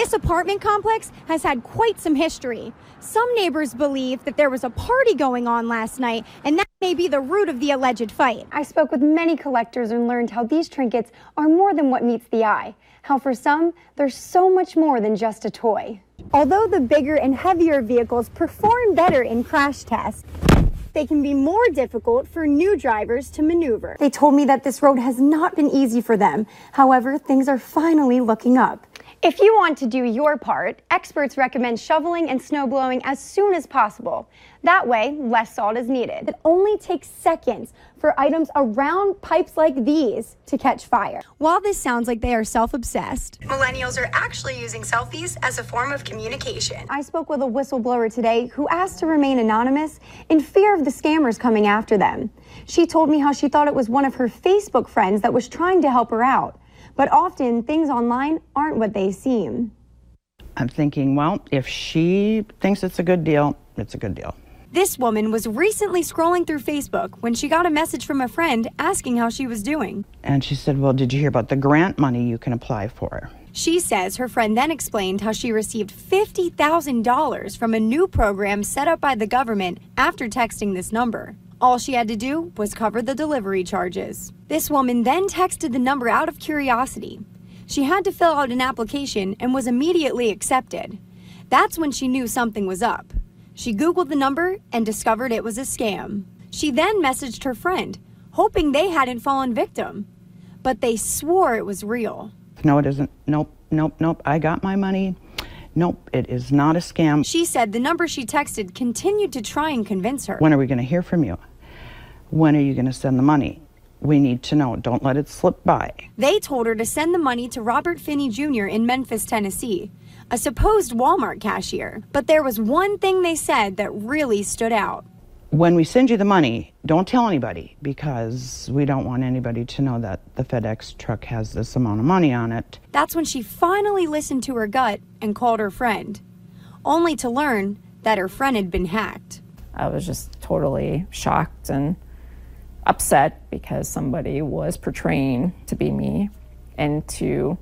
This apartment complex has had quite some history. Some neighbors believe that there was a party going on last night, and that may be the root of the alleged fight. I spoke with many collectors and learned how these trinkets are more than what meets the eye. How for some, they're so much more than just a toy. Although the bigger and heavier vehicles perform better in crash tests, they can be more difficult for new drivers to maneuver. They told me that this road has not been easy for them. However, things are finally looking up. If you want to do your part, experts recommend shoveling and snow blowing as soon as possible. That way, less salt is needed. It only takes seconds for items around pipes like these to catch fire. While this sounds like they are self-obsessed, millennials are actually using selfies as a form of communication. I spoke with a whistleblower today who asked to remain anonymous in fear of the scammers coming after them. She told me how she thought it was one of her Facebook friends that was trying to help her out. But often, things online aren't what they seem. I'm thinking, well, if she thinks it's a good deal, it's a good deal. This woman was recently scrolling through Facebook when she got a message from a friend asking how she was doing. And she said, well, did you hear about the grant money you can apply for? She says her friend then explained how she received $50,000 from a new program set up by the government after texting this number. All she had to do was cover the delivery charges. This woman then texted the number out of curiosity. She had to fill out an application and was immediately accepted. That's when she knew something was up. She Googled the number and discovered it was a scam. She then messaged her friend, hoping they hadn't fallen victim. But they swore it was real. No, it isn't. Nope, nope, nope. I got my money. Nope, it is not a scam. She said the number she texted continued to try and convince her. When are we going to hear from you? When are you going to send the money? We need to know. Don't let it slip by. They told her to send the money to Robert Finney Jr. in Memphis, Tennessee, a supposed Walmart cashier. But there was one thing they said that really stood out. When we send you the money, don't tell anybody, because we don't want anybody to know that the FedEx truck has this amount of money on it. That's when she finally listened to her gut and called her friend, only to learn that her friend had been hacked. I was just totally shocked and upset because somebody was portraying to be me and to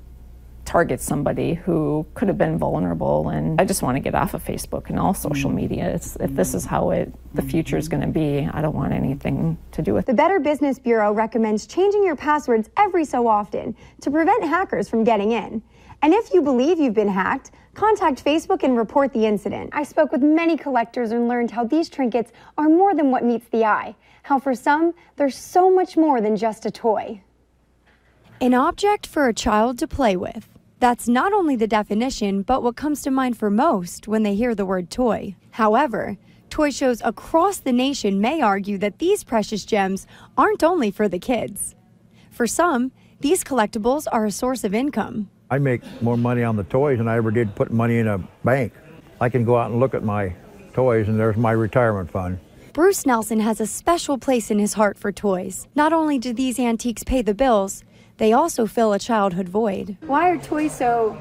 target somebody who could have been vulnerable. And I just want to get off of Facebook and all social media. If this is how the future is going to be, I don't want anything to do with it. The Better Business Bureau recommends changing your passwords every so often to prevent hackers from getting in. And if you believe you've been hacked, contact Facebook and report the incident. I spoke with many collectors and learned how these trinkets are more than what meets the eye. How for some, they're so much more than just a toy. An object for a child to play with. That's not only the definition, but what comes to mind for most when they hear the word toy. However, toy shows across the nation may argue that these precious gems aren't only for the kids. For some, these collectibles are a source of income. I make more money on the toys than I ever did putting money in a bank. I can go out and look at my toys, and there's my retirement fund. Bruce Nelson has a special place in his heart for toys. Not only do these antiques pay the bills, they also fill a childhood void. Why are toys so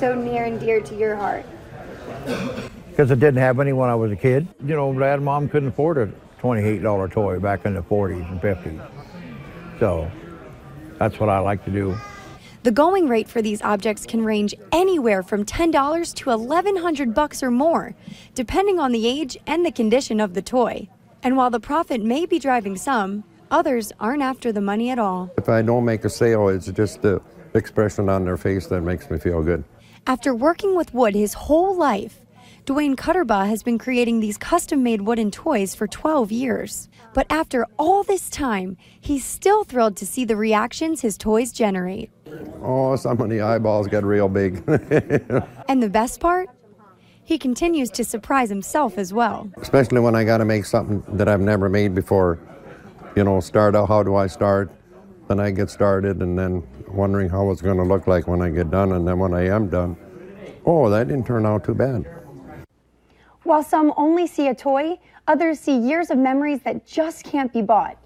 near and dear to your heart? Because I didn't have any when I was a kid. You know, Dad and Mom couldn't afford a $28 toy back in the 40s and 50s. So that's what I like to do. The going rate for these objects can range anywhere from $10 to $1,100 or more, depending on the age and the condition of the toy. And while the profit may be driving some, others aren't after the money at all. If I don't make a sale, it's just the expression on their face that makes me feel good. After working with wood his whole life, Dwayne Cutterbaugh has been creating these custom-made wooden toys for 12 years. But after all this time, he's still thrilled to see the reactions his toys generate. Oh, some of the eyeballs get real big. And the best part? He continues to surprise himself as well. Especially when I got to make something that I've never made before. You know, start out, how do I start? Then I get started, and then wondering how it's going to look like when I get done, and then when I am done, oh, that didn't turn out too bad. While some only see a toy, others see years of memories that just can't be bought.